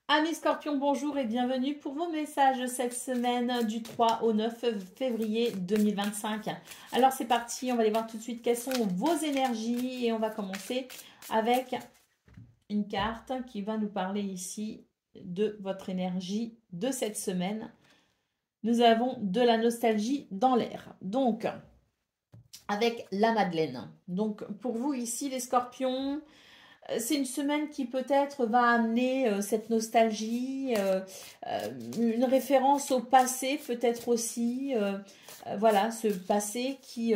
Amis Scorpions, bonjour et bienvenue pour vos messages cette semaine du 3 au 9 février 2025. Alors c'est parti, on va aller voir tout de suite quelles sont vos énergies et on va commencer avec une carte qui va nous parler ici de votre énergie de cette semaine. Nous avons de la nostalgie dans l'air. Donc, avec la Madeleine. Donc, pour vous ici les Scorpions, c'est une semaine qui peut-être va amener cette nostalgie, une référence au passé peut-être aussi. Voilà, ce passé qui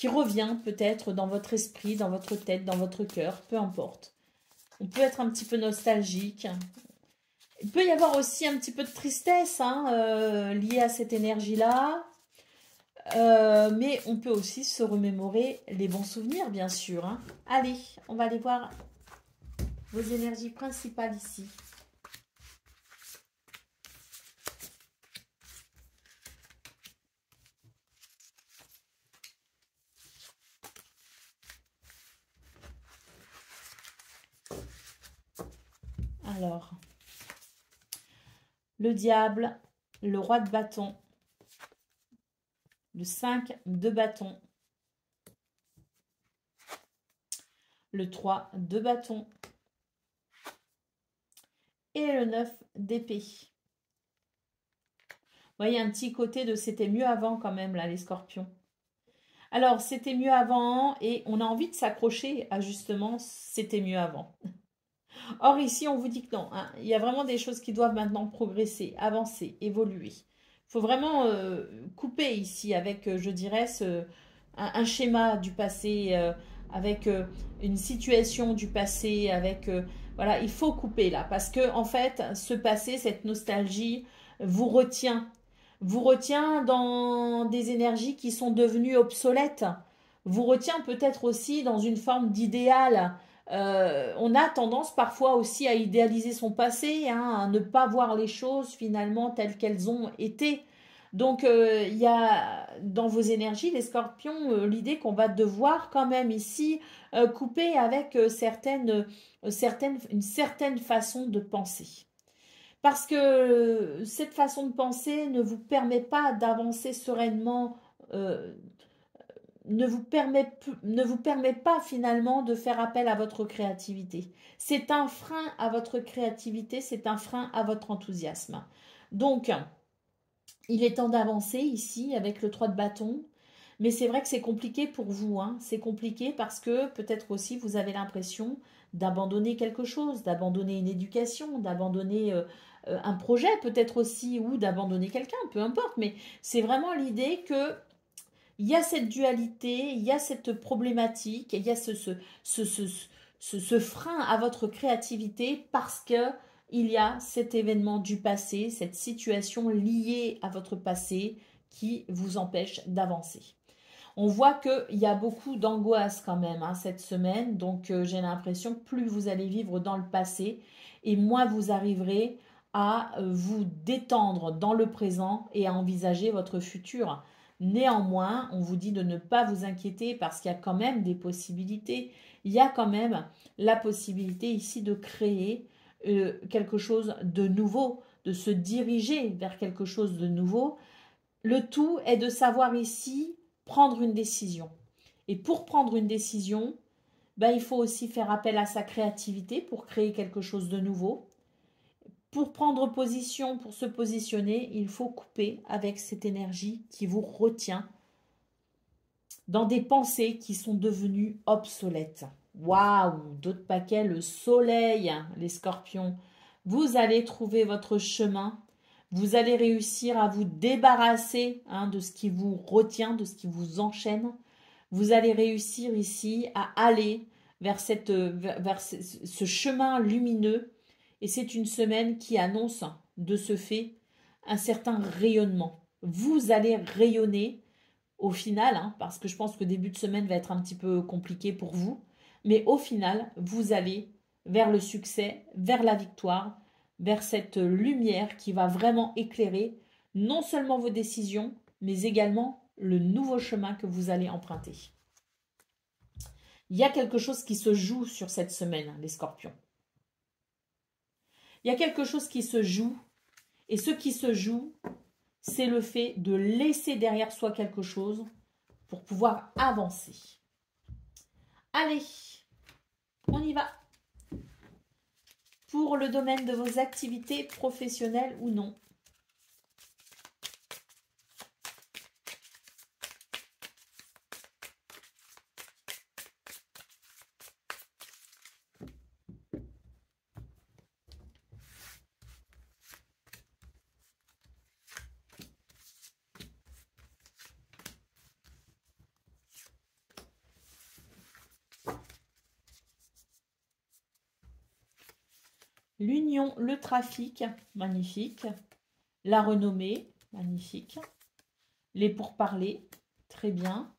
revient peut-être dans votre esprit, dans votre tête, dans votre cœur, peu importe. On peut être un petit peu nostalgique. Il peut y avoir aussi un petit peu de tristesse liée à cette énergie-là. Mais on peut aussi se remémorer les bons souvenirs, bien sûr. Allez, on va aller voir vos énergies principales ici. Alors, le diable, le roi de bâton, le 5 de bâton, le 3 de bâton et le 9 d'épée. Vous voyez un petit côté de c'était mieux avant quand même là les scorpions. Alors c'était mieux avant et on a envie de s'accrocher à justement c'était mieux avant. Or ici on vous dit que non, il y a vraiment des choses qui doivent maintenant progresser, avancer, évoluer. Il faut vraiment couper ici avec, je dirais, un schéma du passé, avec une situation du passé, avec voilà, il faut couper là parce que en fait, ce passé, cette nostalgie vous retient dans des énergies qui sont devenues obsolètes, vous retient peut-être aussi dans une forme d'idéal. On a tendance parfois aussi à idéaliser son passé, à ne pas voir les choses finalement telles qu'elles ont été. Donc il y a dans vos énergies, les scorpions, l'idée qu'on va devoir quand même ici couper avec une certaine façon de penser. Parce que cette façon de penser ne vous permet pas d'avancer sereinement, euh, ne vous permet pas finalement de faire appel à votre créativité. C'est un frein à votre créativité, c'est un frein à votre enthousiasme. Donc, il est temps d'avancer ici avec le 3 de bâton. Mais c'est vrai que c'est compliqué pour vous. C'est compliqué parce que peut-être aussi vous avez l'impression d'abandonner quelque chose, d'abandonner une éducation, d'abandonner un projet peut-être aussi, ou d'abandonner quelqu'un, peu importe. Mais c'est vraiment l'idée que il y a cette dualité, il y a cette problématique, il y a ce frein à votre créativité parce que il y a cet événement du passé, cette situation liée à votre passé qui vous empêche d'avancer. On voit qu'il y a beaucoup d'angoisse quand même cette semaine, donc j'ai l'impression que plus vous allez vivre dans le passé et moins vous arriverez à vous détendre dans le présent et à envisager votre futur. Néanmoins, on vous dit de ne pas vous inquiéter parce qu'il y a quand même des possibilités. Il y a quand même la possibilité ici de créer quelque chose de nouveau, de se diriger vers quelque chose de nouveau. Le tout est de savoir ici prendre une décision. Et pour prendre une décision, il faut aussi faire appel à sa créativité pour créer quelque chose de nouveau. Pour prendre position, pour se positionner, il faut couper avec cette énergie qui vous retient dans des pensées qui sont devenues obsolètes. Waouh, d'autres paquets, le soleil, les scorpions. Vous allez trouver votre chemin. Vous allez réussir à vous débarrasser de ce qui vous retient, de ce qui vous enchaîne. Vous allez réussir ici à aller vers ce chemin lumineux. Et c'est une semaine qui annonce de ce fait un certain rayonnement. Vous allez rayonner au final, parce que je pense que début de semaine va être un petit peu compliqué pour vous, mais au final, vous allez vers le succès, vers la victoire, vers cette lumière qui va vraiment éclairer non seulement vos décisions, mais également le nouveau chemin que vous allez emprunter. Il y a quelque chose qui se joue sur cette semaine, les scorpions. Il y a quelque chose qui se joue. Et ce qui se joue, c'est le fait de laisser derrière soi quelque chose pour pouvoir avancer. Allez, on y va. Pour le domaine de vos activités professionnelles ou non. L'union, le trafic, magnifique. La renommée, magnifique. Les pourparlers, très bien.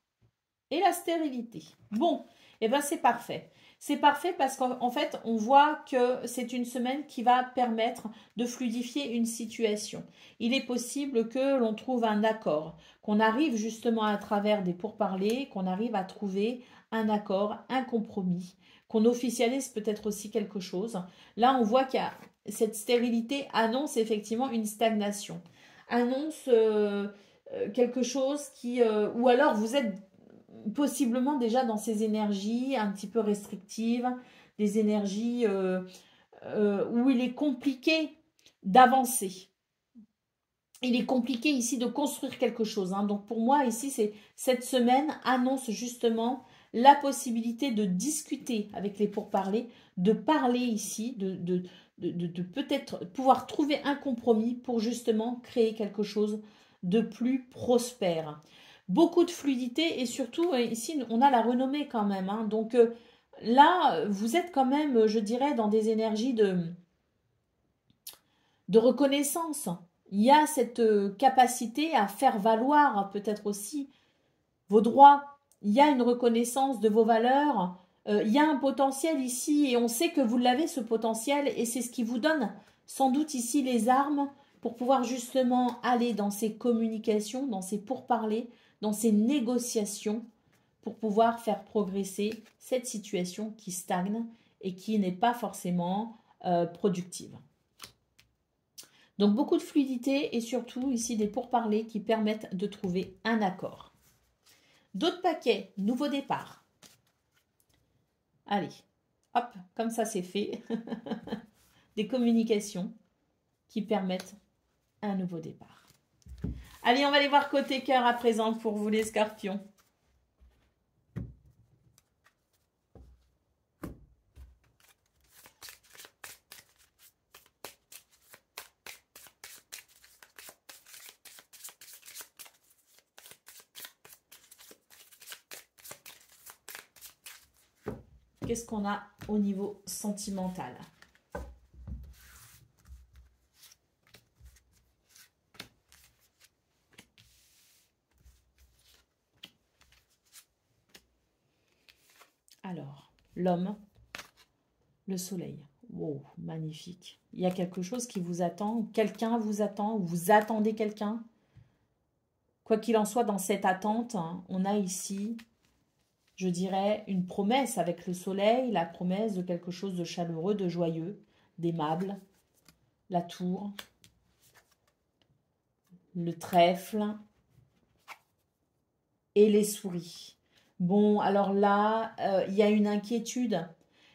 Et la stérilité. Bon, et bien c'est parfait. C'est parfait parce qu'en fait, on voit que c'est une semaine qui va permettre de fluidifier une situation. Il est possible que l'on trouve un accord, qu'on arrive justement à travers des pourparlers, qu'on arrive à trouver un accord, un compromis, qu'on officialise peut-être aussi quelque chose. Là, on voit qu'il y a cette stérilité annonce effectivement une stagnation, annonce quelque chose qui... ou alors vous êtes possiblement déjà dans ces énergies un petit peu restrictives, des énergies où il est compliqué d'avancer. Il est compliqué ici de construire quelque chose. Hein. Donc pour moi, ici, cette semaine annonce justement la possibilité de discuter avec les pourparlers, de parler ici, de peut-être pouvoir trouver un compromis pour justement créer quelque chose de plus prospère. Beaucoup de fluidité et surtout, ici, on a la renommée quand même. Hein. Donc là, vous êtes quand même, je dirais, dans des énergies de reconnaissance. Il y a cette capacité à faire valoir peut-être aussi vos droits. Il y a une reconnaissance de vos valeurs. Il y a un potentiel ici et on sait que vous l'avez ce potentiel et c'est ce qui vous donne sans doute ici les armes pour pouvoir justement aller dans ces communications, dans ces pourparlers, dans ces négociations pour pouvoir faire progresser cette situation qui stagne et qui n'est pas forcément productive. Donc beaucoup de fluidité et surtout ici des pourparlers qui permettent de trouver un accord. D'autres paquets, nouveau départ. Allez, hop, comme ça c'est fait. Des communications qui permettent un nouveau départ. Allez, on va aller voir côté cœur à présent pour vous les scorpions. Qu'est-ce qu'on a au niveau sentimental? Alors, l'homme, le soleil. Wow, magnifique. Il y a quelque chose qui vous attend, quelqu'un vous attend, ou vous attendez quelqu'un. Quoi qu'il en soit, dans cette attente, hein, on a ici, je dirais, une promesse avec le soleil, la promesse de quelque chose de chaleureux, de joyeux, d'aimable, la tour, le trèfle et les souris. Bon, alors là, il y a une inquiétude.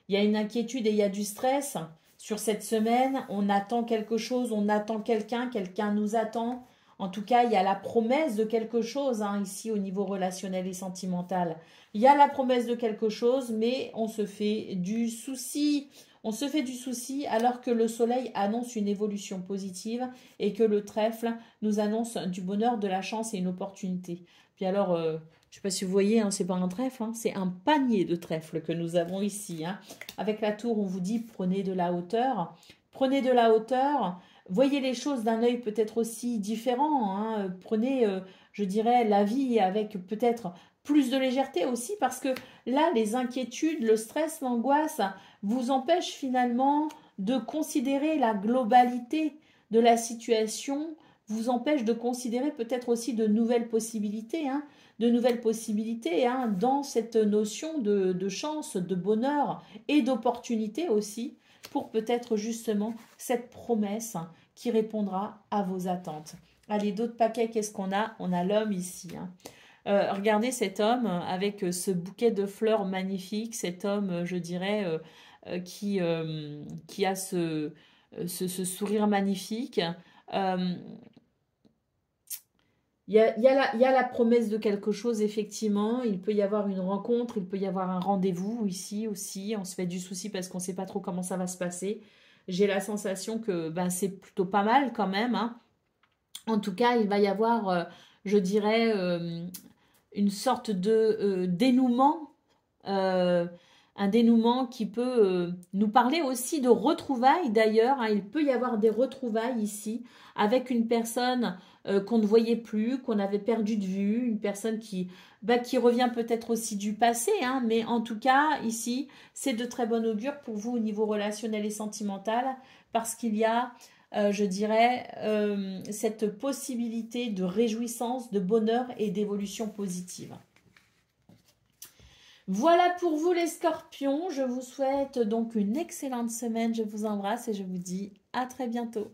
Il y a une inquiétude et il y a du stress. Sur cette semaine, on attend quelque chose, on attend quelqu'un, quelqu'un nous attend. En tout cas, il y a la promesse de quelque chose hein, ici au niveau relationnel et sentimental. Il y a la promesse de quelque chose, mais on se fait du souci. On se fait du souci alors que le soleil annonce une évolution positive et que le trèfle nous annonce du bonheur, de la chance et une opportunité. Puis alors, je ne sais pas si vous voyez, hein, c'est pas un trèfle, hein, c'est un panier de trèfle que nous avons ici. Hein. Avec la tour, on vous dit prenez de la hauteur. Prenez de la hauteur. Voyez les choses d'un œil peut-être aussi différent. Hein. Prenez, je dirais, la vie avec peut-être plus de légèreté aussi parce que là, les inquiétudes, le stress, l'angoisse vous empêchent finalement de considérer la globalité de la situation, vous empêchent de considérer peut-être aussi de nouvelles possibilités, hein, dans cette notion de chance, de bonheur et d'opportunité aussi. pour peut-être justement cette promesse qui répondra à vos attentes. Allez, d'autres paquets, qu'est-ce qu'on a? On a l'homme ici. Regardez cet homme avec ce bouquet de fleurs magnifique, cet homme, je dirais, qui a ce sourire magnifique. Euh, il y a la promesse de quelque chose, effectivement. Il peut y avoir une rencontre, il peut y avoir un rendez-vous ici aussi. On se fait du souci parce qu'on ne sait pas trop comment ça va se passer. J'ai la sensation que ben, c'est plutôt pas mal quand même, hein. En tout cas, il va y avoir, je dirais, une sorte de dénouement, euh, un dénouement qui peut nous parler aussi de retrouvailles d'ailleurs, hein. Il peut y avoir des retrouvailles ici avec une personne qu'on ne voyait plus, qu'on avait perdu de vue, une personne qui revient peut-être aussi du passé, hein, mais en tout cas ici c'est de très bon augure pour vous au niveau relationnel et sentimental parce qu'il y a je dirais, cette possibilité de réjouissance, de bonheur et d'évolution positive. Voilà pour vous les scorpions. Je vous souhaite donc une excellente semaine. Je vous embrasse et je vous dis à très bientôt.